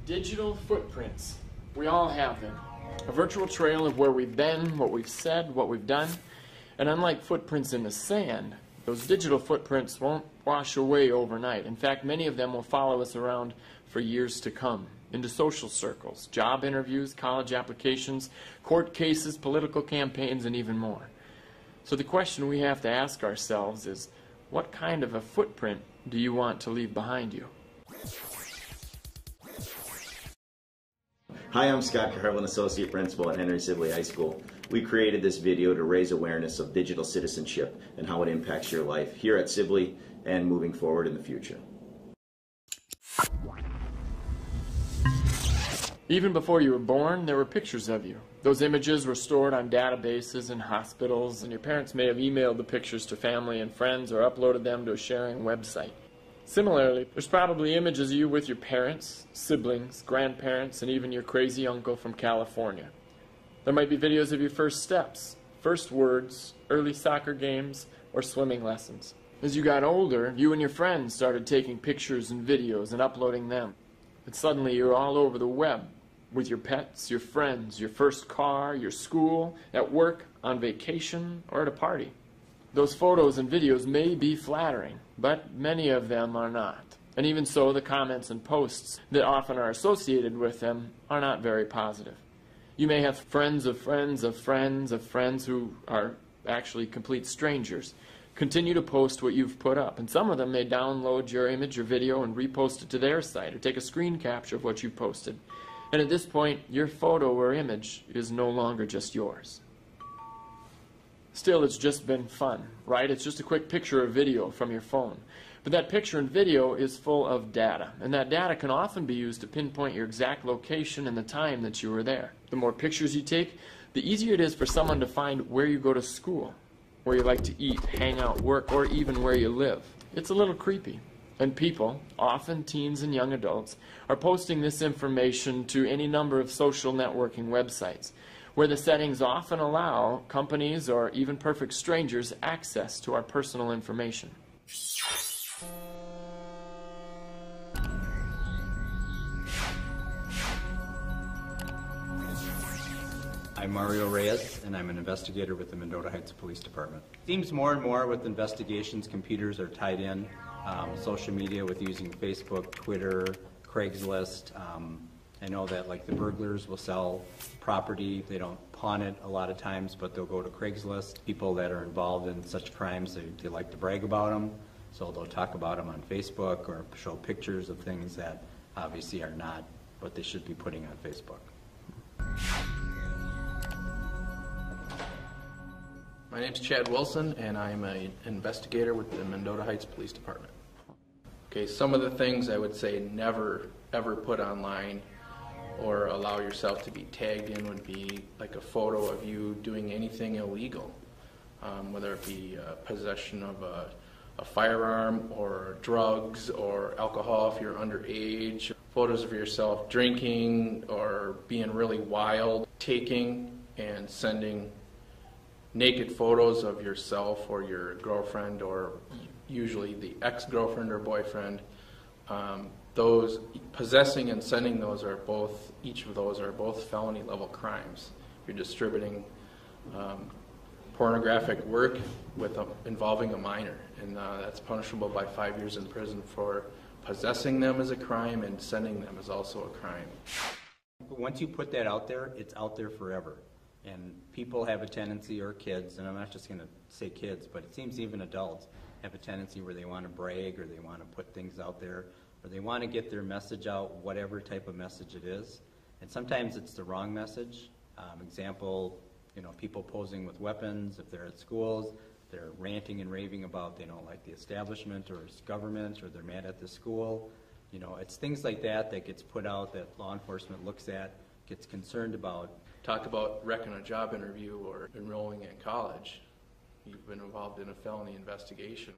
Digital footprints. We all have them. A virtual trail of where we've been, what we've said, what we've done. And unlike footprints in the sand, those digital footprints won't wash away overnight. In fact, many of them will follow us around for years to come, into social circles, job interviews, college applications, court cases, political campaigns, and even more. So the question we have to ask ourselves is, what kind of a footprint do you want to leave behind you? Hi, I'm Scott Carlin, Associate Principal at Henry Sibley High School. We created this video to raise awareness of digital citizenship and how it impacts your life here at Sibley and moving forward in the future. Even before you were born, there were pictures of you. Those images were stored on databases in hospitals, and your parents may have emailed the pictures to family and friends or uploaded them to a sharing website. Similarly, there's probably images of you with your parents, siblings, grandparents, and even your crazy uncle from California. There might be videos of your first steps, first words, early soccer games, or swimming lessons. As you got older, you and your friends started taking pictures and videos and uploading them. And suddenly you're all over the web with your pets, your friends, your first car, your school, at work, on vacation, or at a party. Those photos and videos may be flattering, but many of them are not. And even so, the comments and posts that often are associated with them are not very positive. You may have friends of friends of friends of friends who are actually complete strangers continue to post what you've put up, and some of them may download your image or video and repost it to their site or take a screen capture of what you posted. And at this point, your photo or image is no longer just yours. Still, it's just been fun, right? It's just a quick picture or video from your phone. But that picture and video is full of data, and that data can often be used to pinpoint your exact location and the time that you were there. The more pictures you take, the easier it is for someone to find where you go to school, where you like to eat, hang out, work, or even where you live. It's a little creepy. And people, often teens and young adults, are posting this information to any number of social networking websites, where the settings often allow companies or even perfect strangers access to our personal information. I'm Mario Reyes, and I'm an investigator with the Mendota Heights Police Department. It seems more and more with investigations, computers are tied in, social media with using Facebook, Twitter, Craigslist. I know that like the burglars will sell property, they don't pawn it a lot of times, but they'll go to Craigslist. People that are involved in such crimes, they like to brag about them, so they'll talk about them on Facebook or show pictures of things that obviously are not what they should be putting on Facebook. My name's Chad Wilson, and I'm an investigator with the Mendota Heights Police Department. Okay, some of the things I would say never ever put online or allow yourself to be tagged in would be like a photo of you doing anything illegal, whether it be possession of a firearm or drugs or alcohol if you're underage, photos of yourself drinking or being really wild, taking and sending naked photos of yourself or your girlfriend or usually the ex-girlfriend or boyfriend. Those possessing and sending those are both, each of those are both felony level crimes. You're distributing pornographic work with involving a minor, and that's punishable by 5 years in prison for possessing them as a crime, and sending them is also a crime. Once you put that out there, it's out there forever. And people have a tendency, or kids, and I'm not just going to say kids, but it seems even adults have a tendency where they want to brag or they want to put things out there or they want to get their message out, whatever type of message it is. And sometimes it's the wrong message. Example, people posing with weapons. If they're at schools, they're ranting and raving about they don't like the establishment or government, or they're mad at the school. It's things like that that gets put out that law enforcement looks at, gets concerned about. Talk about wrecking a job interview or enrolling in college. You've been involved in a felony investigation.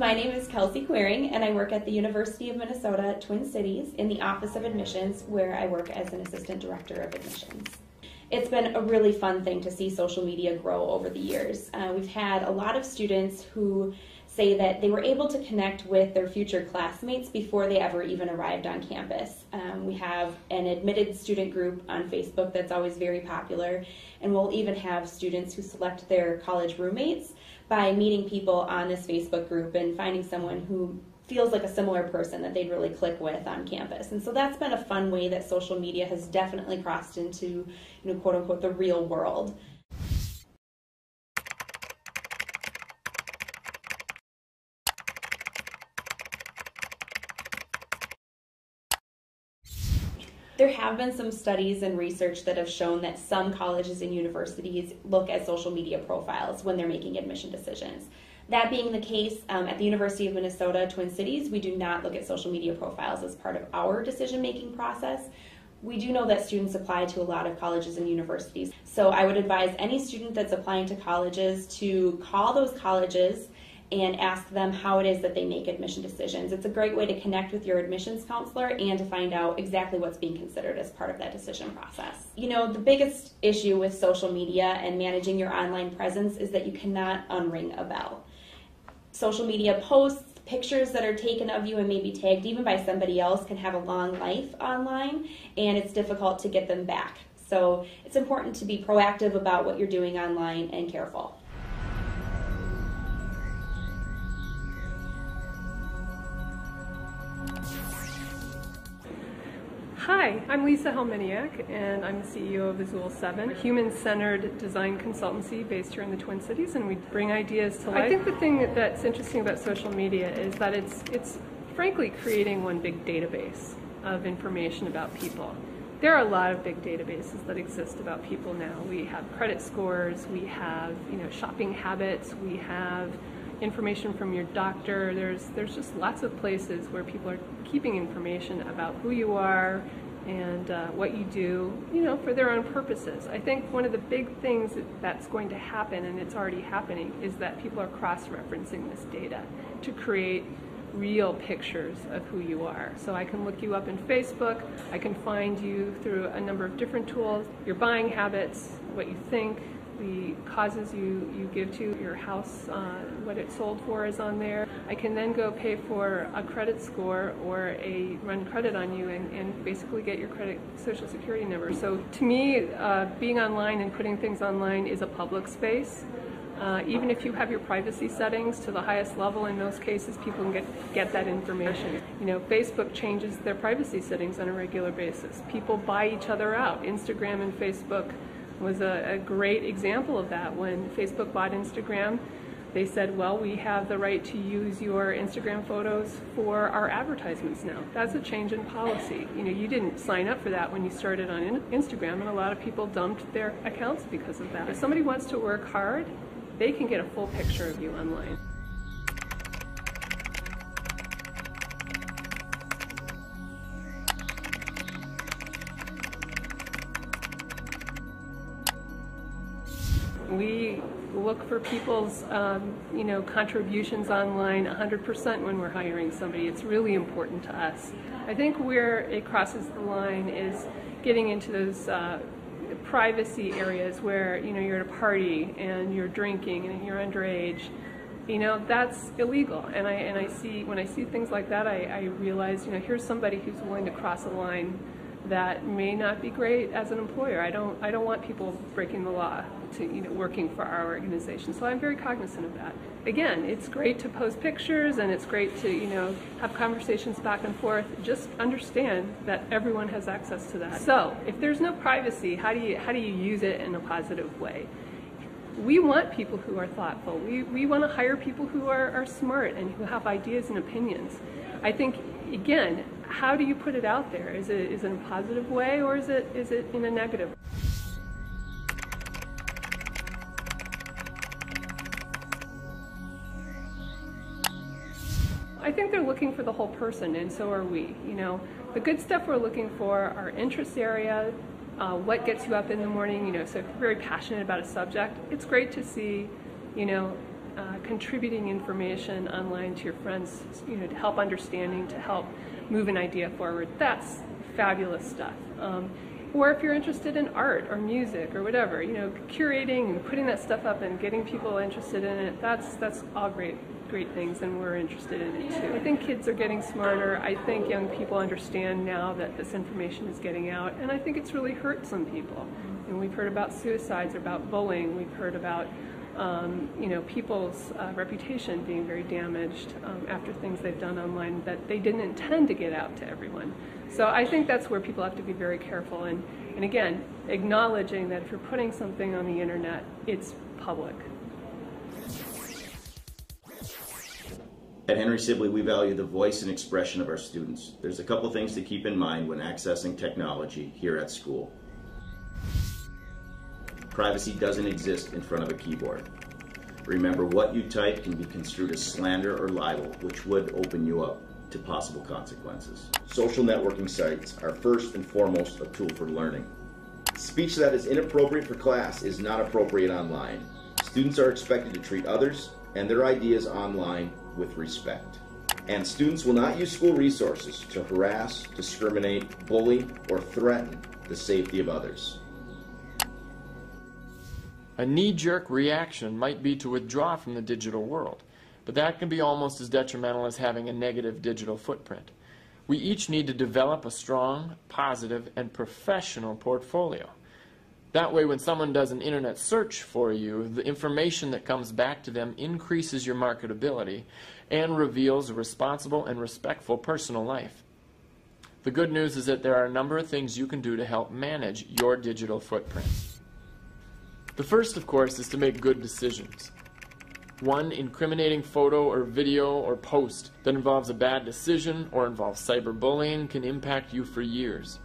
My name is Kelsey Queering, and I work at the University of Minnesota Twin Cities in the Office of Admissions, where I work as an Assistant Director of Admissions. It's been a really fun thing to see social media grow over the years. We've had a lot of students who say that they were able to connect with their future classmates before they ever even arrived on campus. We have an admitted student group on Facebook that's always very popular, and we'll even have students who select their college roommates by meeting people on this Facebook group and finding someone who feels like a similar person that they'd really click with on campus. And so that's been a fun way that social media has definitely crossed into, quote unquote, the real world. There have been some studies and research that have shown that some colleges and universities look at social media profiles when they're making admission decisions. That being the case, at the University of Minnesota Twin Cities, we do not look at social media profiles as part of our decision-making process. We do know that students apply to a lot of colleges and universities, so I would advise any student that's applying to colleges to call those colleges and ask them how it is that they make admission decisions. It's a great way to connect with your admissions counselor and to find out exactly what's being considered as part of that decision process. The biggest issue with social media and managing your online presence is that you cannot unring a bell. Social media posts, pictures that are taken of you and maybe tagged even by somebody else can have a long life online, and it's difficult to get them back. So it's important to be proactive about what you're doing online and careful. Hi, I'm Lisa Helminiak, and I'm the CEO of Azul 7, a human-centered design consultancy based here in the Twin Cities, and we bring ideas to life. I think the thing that's interesting about social media is that it's frankly creating one big database of information about people. There are a lot of big databases that exist about people now. We have credit scores, we have shopping habits, we have information from your doctor. There's just lots of places where people are keeping information about who you are and what you do, for their own purposes. I think one of the big things that's going to happen, and it's already happening, is that people are cross-referencing this data to create real pictures of who you are. So I can look you up in Facebook, I can find you through a number of different tools, your buying habits, what you think, the causes you give to your house, what it sold for is on there. I can then go pay for a credit score or run credit on you and basically get your social security number. So to me, being online and putting things online is a public space. Even if you have your privacy settings to the highest level, in most cases people can get that information. Facebook changes their privacy settings on a regular basis. People buy each other out. Instagram and Facebook was a great example of that. When Facebook bought Instagram, they said, well, we have the right to use your Instagram photos for our advertisements now. That's a change in policy. You didn't sign up for that when you started on Instagram, and a lot of people dumped their accounts because of that. If somebody wants to work hard, they can get a full picture of you online. We look for people's, contributions online 100% when we're hiring somebody. It's really important to us. I think where it crosses the line is getting into those privacy areas where, you're at a party and you're drinking and you're underage. That's illegal. And when I see things like that, I realize, here's somebody who's willing to cross a line that may not be great as an employer. I don't want people breaking the law to working for our organization. So I'm very cognizant of that. Again, it's great to post pictures and it's great to have conversations back and forth. Just understand that everyone has access to that. So if there's no privacy, how do you use it in a positive way? We want people who are thoughtful. We want to hire people who are smart and who have ideas and opinions. I think, again, how do you put it out there? Is it in a positive way or is it in a negative way? I think they're looking for the whole person, and so are we. The good stuff we're looking for are interest area, what gets you up in the morning. So if you're very passionate about a subject, it's great to see, contributing information online to your friends, to help understanding, to help move an idea forward. That's fabulous stuff. Or if you're interested in art or music or whatever, curating and putting that stuff up and getting people interested in it, that's all great things, and we're interested in it too. I think kids are getting smarter. I think young people understand now that this information is getting out, and I think it's really hurt some people. And we've heard about suicides, about bullying. We've heard about people's reputation being very damaged after things they've done online that they didn't intend to get out to everyone. So I think that's where people have to be very careful, and again, acknowledging that if you're putting something on the internet, it's public. At Henry Sibley, we value the voice and expression of our students. There's a couple things to keep in mind when accessing technology here at school. Privacy doesn't exist in front of a keyboard. Remember, what you type can be construed as slander or libel, which would open you up to possible consequences. Social networking sites are first and foremost a tool for learning. Speech that is inappropriate for class is not appropriate online. Students are expected to treat others and their ideas online with respect. And students will not use school resources to harass, discriminate, bully, or threaten the safety of others. A knee-jerk reaction might be to withdraw from the digital world, but that can be almost as detrimental as having a negative digital footprint. We each need to develop a strong, positive, and professional portfolio. That way, when someone does an internet search for you, the information that comes back to them increases your marketability and reveals a responsible and respectful personal life. The good news is that there are a number of things you can do to help manage your digital footprint. The first, of course, is to make good decisions. One incriminating photo or video or post that involves a bad decision or involves cyberbullying can impact you for years.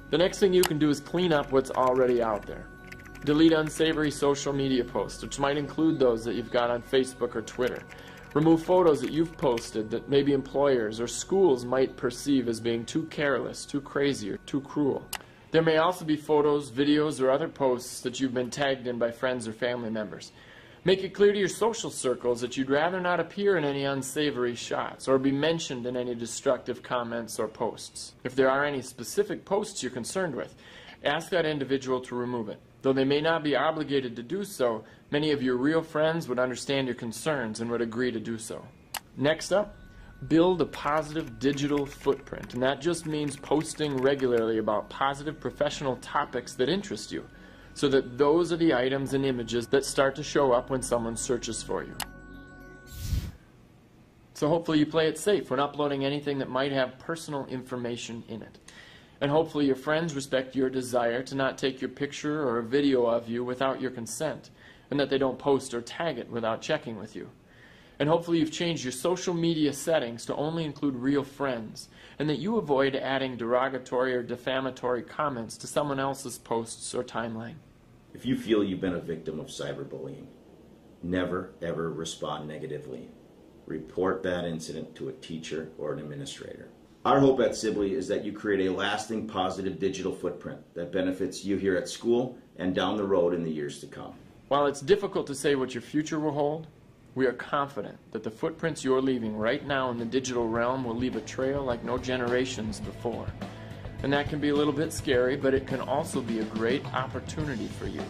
The next thing you can do is clean up what's already out there. Delete unsavory social media posts, which might include those that you've got on Facebook or Twitter. Remove photos that you've posted that maybe employers or schools might perceive as being too careless, too crazy, or too cruel. There may also be photos, videos, or other posts that you've been tagged in by friends or family members. Make it clear to your social circles that you'd rather not appear in any unsavory shots or be mentioned in any destructive comments or posts. If there are any specific posts you're concerned with, ask that individual to remove it. Though they may not be obligated to do so, many of your real friends would understand your concerns and would agree to do so. Next up, build a positive digital footprint, and that just means posting regularly about positive professional topics that interest you, so that those are the items and images that start to show up when someone searches for you. So hopefully you play it safe when uploading anything that might have personal information in it. And hopefully your friends respect your desire to not take your picture or a video of you without your consent, and that they don't post or tag it without checking with you. And hopefully you've changed your social media settings to only include real friends, and that you avoid adding derogatory or defamatory comments to someone else's posts or timeline. If you feel you've been a victim of cyberbullying, never ever respond negatively. Report that incident to a teacher or an administrator. Our hope at Sibley is that you create a lasting positive digital footprint that benefits you here at school and down the road in the years to come. While it's difficult to say what your future will hold, we are confident that the footprints you're leaving right now in the digital realm will leave a trail like no generations before. And that can be a little bit scary, but it can also be a great opportunity for you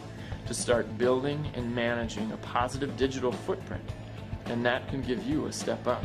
to start building and managing a positive digital footprint. And that can give you a step up.